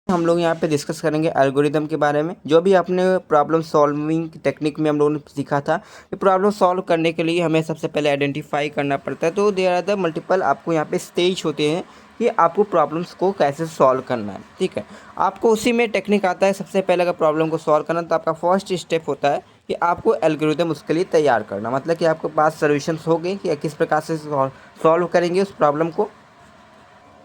हम लोग यहाँ पे डिस्कस करेंगे एल्गोरिदम के बारे में। जो भी आपने प्रॉब्लम सॉल्विंग टेक्निक में हम लोगों ने सीखा था कि प्रॉब्लम सॉल्व करने के लिए हमें सबसे पहले आइडेंटिफाई करना पड़ता है। तो देयर आर द मल्टीपल आपको यहाँ पे स्टेज होते हैं कि आपको प्रॉब्लम्स को कैसे सॉल्व करना है। ठीक है, आपको उसी में टेक्निक आता है। सबसे पहले अगर प्रॉब्लम को सॉल्व करना तो आपका फर्स्ट स्टेप होता है कि आपको एल्गोरिदम उसके लिए तैयार करना, मतलब कि आपके पास सोल्यूशंस हो गए कि किस प्रकार से सॉल्व करेंगे उस प्रॉब्लम को।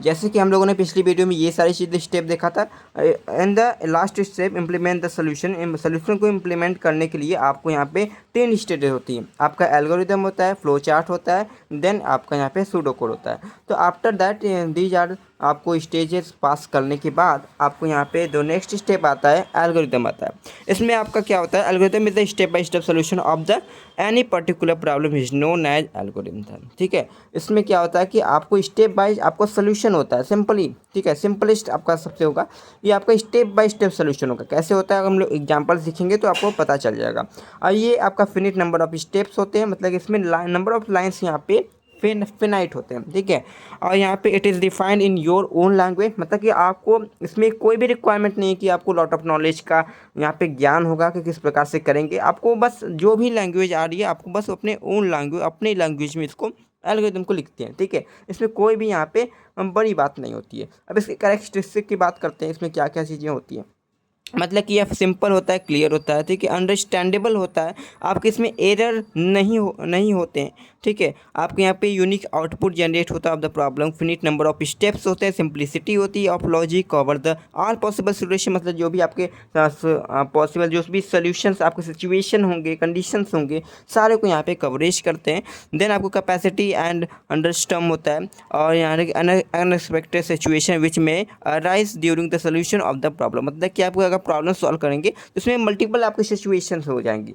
जैसे कि हम लोगों ने पिछली वीडियो में ये सारी चीज़ें स्टेप देखा था। And the last step implement the solution. Solution को इम्प्लीमेंट करने के लिए आपको यहाँ पे 10 स्टेजेस होती हैं। आपका एल्गोरिदम होता है, फ्लो चार्ट होता है, देन आपका यहाँ पे सूडो कोड होता है। तो आफ्टर दैट दीज आर आपको स्टेजेस पास करने के बाद आपको यहाँ पे जो नेक्स्ट स्टेप आता है एल्गोरिदम आता है। इसमें आपका क्या होता है, algorithm is the step by step solution of the any particular problem is known as algorithm. ठीक है, इसमें क्या होता है कि आपको स्टेप बाय आपको सोल्यूशन होता है सिंपली। ठीक है, सिंपलेस्ट आपका सबसे होगा, ये आपका स्टेप बाय स्टेप सोल्यूशन होगा। कैसे होता है हम लोग एग्जांपल सीखेंगे तो आपको पता चल जाएगा। और ये आपका फिनिट नंबर ऑफ स्टेप्स होते हैं, मतलब इसमें नंबर ऑफ लाइन्स यहाँ पे फिनाइट होते हैं। ठीक है, और यहाँ पे it is defined in your own language, मतलब कि आपको इसमें कोई भी रिक्वायरमेंट नहीं है कि आपको लॉट ऑफ नॉलेज का यहाँ पे ज्ञान होगा कि किस प्रकार से करेंगे। आपको बस जो भी लैंग्वेज आ रही है आपको बस अपने ओन लैंग्वेज अपने लैंग्वेज में इसको एल्गोरिदम को लिखते हैं। ठीक है, इसमें कोई भी यहाँ पे बड़ी बात नहीं होती है। अब इसके कैरेक्टरिस्टिक की बात करते हैं, इसमें क्या क्या चीज़ें होती हैं। मतलब कि यह सिंपल होता है, क्लियर होता है, ठीक है, अंडरस्टैंडेबल होता है, आपके इसमें एरर नहीं होते हैं। ठीक है, आपके यहाँ पे यूनिक आउटपुट जनरेट होता है of the problem, finite number of steps होते हैं, सिंप्लिसिटी होती है of logic, cover the all possible solution, मतलब जो भी आपके पॉसिबल जो भी सोल्यूशंस आपके सिचुएशन होंगे, कंडीशंस होंगे, सारे को यहाँ पे कवरेज करते हैं। देन आपको कैपेसिटी एंड अंडरस्टैंड होता है, और यहाँ अनएक्सपेक्टेड सिचुएशन विच में arise during the solution of the problem, मतलब कि आपको अगर प्रॉब्लम सॉल्व करेंगे तो उसमें मल्टीपल आपकी सिचुएशंस हो जाएंगी।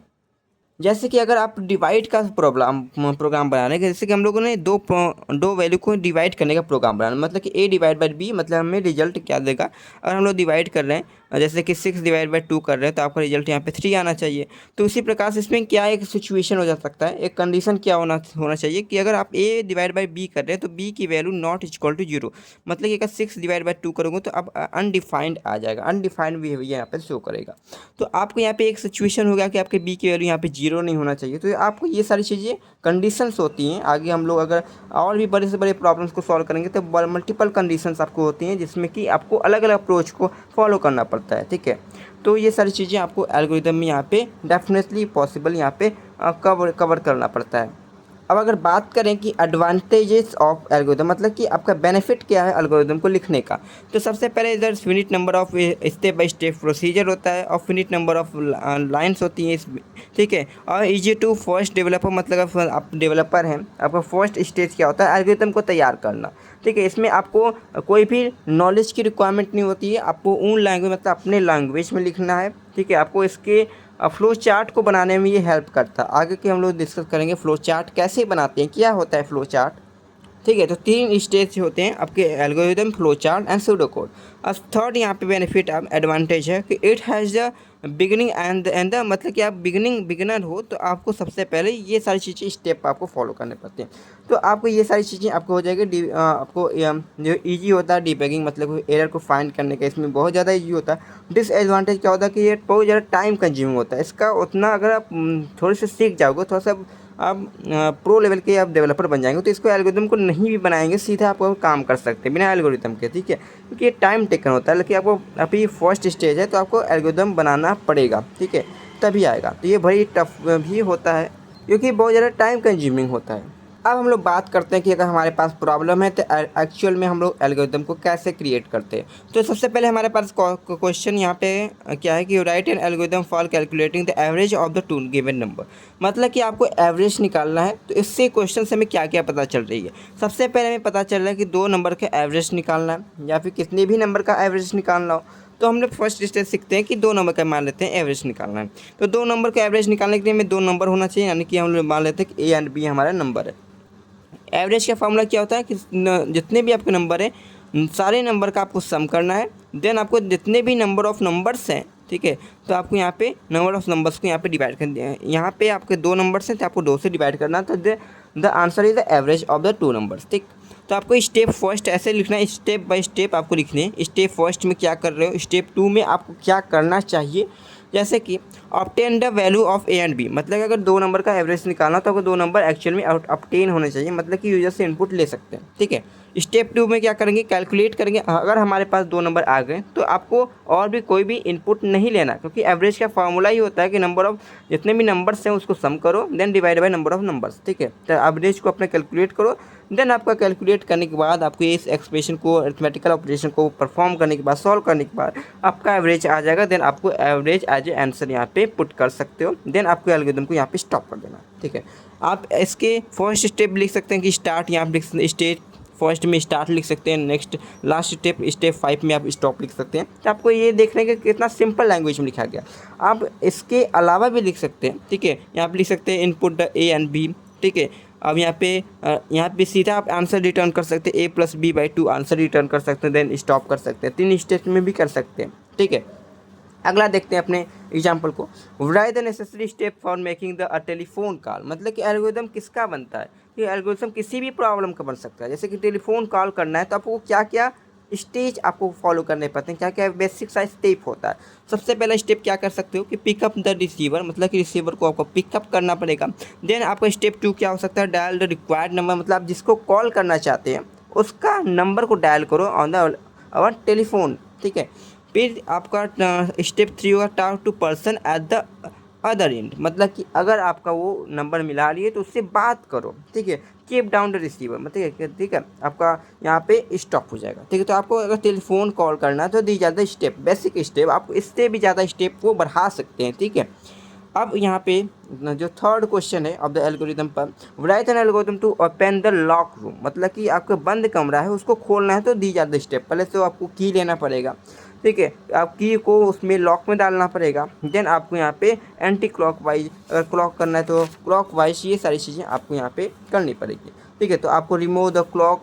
जैसे कि अगर आप डिवाइड का प्रोग्राम बना रहे हैं, जैसे कि हम लोगों ने दो वैल्यू को डिवाइड करने का प्रोग्राम बनाना, मतलब कि a डिवाइड बाई b, मतलब हमें रिजल्ट क्या देगा। अगर हम लोग डिवाइड कर रहे हैं जैसे कि 6 डिवाइड बाई 2 कर रहे हैं तो आपका रिजल्ट यहाँ पे 3 आना चाहिए। तो उसी प्रकार से इसमें क्या एक सिचुएशन हो जा सकता है, एक कंडीशन क्या होना चाहिए कि अगर आप a डिवाइड बाई b कर रहे हैं तो b की वैल्यू नॉट इक्वल टू 0, मतलब कि अगर 6 डिवाइड बाई 2 करोगे तो अब अनडिफाइंड आ जाएगा, अनडिफाइंड बिहेवियर यहाँ पे शो करेगा। तो आपको यहाँ पे एक सिचुएशन हो गया कि आपके b की वैल्यू यहाँ पे 0 नहीं होना चाहिए। तो आपको ये सारी चीज़ें कंडीशंस होती हैं। आगे हम लोग अगर और भी बड़े से बड़े प्रॉब्लम्स को सॉल्व करेंगे तो मल्टीपल कंडीशंस आपको होती हैं, जिसमें कि आपको अलग अलग अप्रोच को फॉलो करना पड़ता है। ठीक है, तो ये सारी चीज़ें आपको एल्गोरिदम में यहाँ पे डेफिनेटली पॉसिबल यहाँ पे कवर करना पड़ता है। अब अगर बात करें कि एडवांटेजेस ऑफ एल्गोरिदम, मतलब कि आपका बेनिफिट क्या है एल्गोरिदम को लिखने का, तो सबसे पहले इधर finite number of step by step procedure होता है और फिनिट नंबर ऑफ लाइंस होती हैं इसमें। ठीक है, और इजी टू फर्स्ट डेवलपर, मतलब आप डेवलपर हैं, आपका फर्स्ट स्टेज क्या होता है एल्गोरिदम को तैयार करना। ठीक है, इसमें आपको कोई भी नॉलेज की रिक्वायरमेंट नहीं होती है, आपको उन लैंग्वेज मतलब अपने लैंग्वेज में लिखना है। ठीक है, आपको इसके फ्लो चार्ट को बनाने में ये हेल्प करता है। आगे के हम लोग डिस्कस करेंगे फ्लो चार्ट कैसे बनाते हैं, क्या होता है फ्लो चार्ट। ठीक है, तो 3 स्टेज होते हैं आपके algorithm, flow chart and pseudo code. अब थर्ड यहाँ पे बेनिफिट एडवांटेज है कि it has the beginning and the, मतलब कि आप बिगिनर हो तो आपको सबसे पहले ये सारी चीज़ें स्टेप आपको फॉलो करने पड़ते हैं। तो आपको ये सारी चीज़ें आपको हो जाएगी। आपको जो ईजी होता है डिबगिंग, मतलब एरर को फाइंड करने का, इसमें बहुत ज़्यादा ईजी होता है। डिसएडवांटेज क्या होता है कि ये बहुत ज़्यादा टाइम कंज्यूमिंग होता है इसका। उतना अगर आप थोड़े से सीख जाओगे, थोड़ा सा आप प्रो लेवल के आप डेवलपर बन जाएंगे तो इसको एल्गोरिदम को नहीं भी बनाएंगे, सीधा आपको काम कर सकते हैं बिना एल्गोरिदम के। ठीक है, क्योंकि ये टाइम टेकन होता है, लेकिन आपको अभी फर्स्ट स्टेज है तो आपको एल्गोरिदम बनाना पड़ेगा। ठीक है, तभी आएगा। तो ये बड़ी टफ भी होता है क्योंकि बहुत ज़्यादा टाइम कंज्यूमिंग होता है। अब हम लोग बात करते हैं कि अगर हमारे पास प्रॉब्लम है तो एक्चुअल में हम लोग एल्गोरिदम को कैसे क्रिएट करते हैं। तो सबसे पहले हमारे पास क्वेश्चन यहाँ पे क्या है कि write N algorithm for calculating the average of the two given number, मतलब कि आपको एवरेज निकालना है। तो इससे क्वेश्चन से हमें क्या क्या पता चल रही है। सबसे पहले हमें पता चल रहा है कि 2 नंबर का एवरेज निकालना है या फिर कितने भी नंबर का एवरेज निकालना हो। तो हम लोग फर्स्ट स्टेज सीखते हैं कि 2 नंबर का मान लेते हैं एवरेज निकालना है। तो 2 नंबर का एवरेज निकालने के लिए हमें 2 नंबर होना चाहिए, यानी कि हम लोग मान लेते हैं कि ए एंड बी हमारा नंबर है। एवरेज का फॉर्मूला क्या होता है कि जितने भी आपके नंबर हैं सारे नंबर का आपको सम करना है। देन आपको जितने भी नंबर ऑफ़ नंबर्स हैं, ठीक है, तो आपको यहाँ पे नंबर ऑफ़ नंबर्स को यहाँ पे डिवाइड कर दिया है। यहाँ पे आपके 2 नंबर्स हैं तो आपको 2 से डिवाइड करना, तो the answer is the average of the 2 numbers. ठीक, तो आपको स्टेप फर्स्ट ऐसे लिखना है, स्टेप बाय स्टेप आपको लिखने हैं। स्टेप फर्स्ट में क्या कर रहे हो, स्टेप 2 में आपको क्या करना चाहिए, जैसे कि obtain the value of A and B, मतलब कि अगर 2 नंबर का एवरेज निकालना तो आपको 2 नंबर एक्चुअल में ऑब्टेन होने चाहिए, मतलब कि यूजर से इनपुट ले सकते हैं। ठीक है, स्टेप 2 में क्या करेंगे, कैलकुलेट करेंगे। अगर हमारे पास 2 नंबर आ गए तो आपको और भी कोई भी इनपुट नहीं लेना, क्योंकि एवरेज का फार्मूला ही होता है कि नंबर ऑफ जितने भी नंबर्स हैं उसको सम करो, then divide by number of numbers. ठीक है, तो एवरेज को अपने कैलकुलेट करो, देन आपका कैलकुलेट करने के बाद आपको इस एक्सप्रेशन को, अरिथमेटिकल ऑपरेशन को परफॉर्म करने के बाद, सॉल्व करने के बाद आपका एवरेज आ जाएगा। देन आपको एवरेज एज ए आंसर यहाँ पे पुट कर सकते हो। देन आपको एल्गोरिथम को यहाँ पे स्टॉप कर देना। ठीक है, आप इसके फर्स्ट स्टेप लिख सकते हैं कि स्टार्ट, यहाँ पे लिख सकते हैं स्टेट फर्स्ट में स्टार्ट लिख सकते हैं, नेक्स्ट लास्ट स्टेप स्टेप 5 में आप स्टॉप लिख सकते हैं। तो आपको ये देखने का कितना सिंपल लैंग्वेज में लिखा गया। आप इसके अलावा भी लिख सकते हैं। ठीक है, यहाँ पे लिख सकते हैं input the A and B. ठीक है, अब यहाँ पे सीधा आप आंसर रिटर्न कर सकते हैं, a+b/2 आंसर रिटर्न कर सकते हैं, देन स्टॉप कर सकते हैं। 3 स्टेप में भी कर सकते हैं। ठीक है, अगला देखते हैं अपने एग्जाम्पल को। Right the necessary step for making the telephone call, मतलब कि एल्गोरिथम किसका बनता है, ये एल्गोरिथम किसी भी प्रॉब्लम का बन सकता है। जैसे कि टेलीफोन कॉल करना है तो आपको क्या क्या स्टेज आपको फॉलो करने पड़ते हैं, क्या क्या बेसिक सा स्टेप होता है। सबसे पहला स्टेप क्या कर सकते हो कि पिकअप द रिसीवर, मतलब कि रिसीवर को आपको पिकअप करना पड़ेगा। देन आपका स्टेप 2 क्या हो सकता है, डायल द रिक्वायर्ड नंबर, मतलब आप जिसको कॉल करना चाहते हैं उसका नंबर को डायल करो ऑन द आवर टेलीफोन। ठीक है, फिर आपका स्टेप 3 होगा talk to person at the other end, मतलब कि अगर आपका वो नंबर मिला लिए तो उससे बात करो। ठीक है, कीप डाउन द रिसीवर, मतलब ठीक है आपका यहाँ पे स्टॉप हो जाएगा। ठीक है, तो आपको अगर टेलीफोन कॉल करना है तो दी ज़्यादा स्टेप, बेसिक स्टेप, आप इससे भी ज़्यादा स्टेप को बढ़ा सकते हैं। ठीक है, अब यहाँ पे जो थर्ड क्वेश्चन है ऑफ द एल्गोरिथम पर, write an algorithm to open the lock room, मतलब कि आपका बंद कमरा है उसको खोलना है तो दी ज़्यादा स्टेप। पहले तो आपको की लेना पड़ेगा। ठीक है, आप की को उसमें लॉक में डालना पड़ेगा। देन आपको यहाँ पे एंटी क्लॉकवाइज, अगर क्लॉक करना है तो क्लॉकवाइज, ये सारी चीज़ें आपको यहाँ पे करनी पड़ेगी। ठीक है, तो आपको remove the clock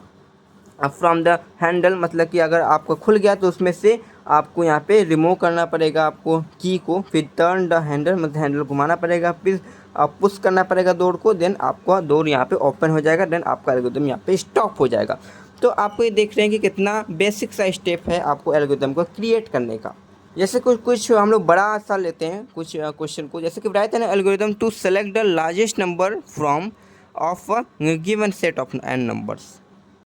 from the handle, मतलब कि अगर आपका खुल गया तो उसमें से आपको यहाँ पे रिमूव करना पड़ेगा आपको की को। फिर टर्न द हैंडल, मतलब हैंडल घुमाना पड़ेगा, फिर आप पुश करना पड़ेगा डोर को, देन आपका डोर यहाँ पे ओपन हो जाएगा, देन आपका एल्गोरिथम यहाँ पे स्टॉप हो जाएगा। तो आपको ये देख रहे हैं कि कितना बेसिक सा स्टेप है आपको एल्गोरिथम को क्रिएट करने का। जैसे कुछ हम लोग बड़ा सा लेते हैं कुछ क्वेश्चन को, जैसे कि write an algorithm to select the largest number from of given set of N numbers.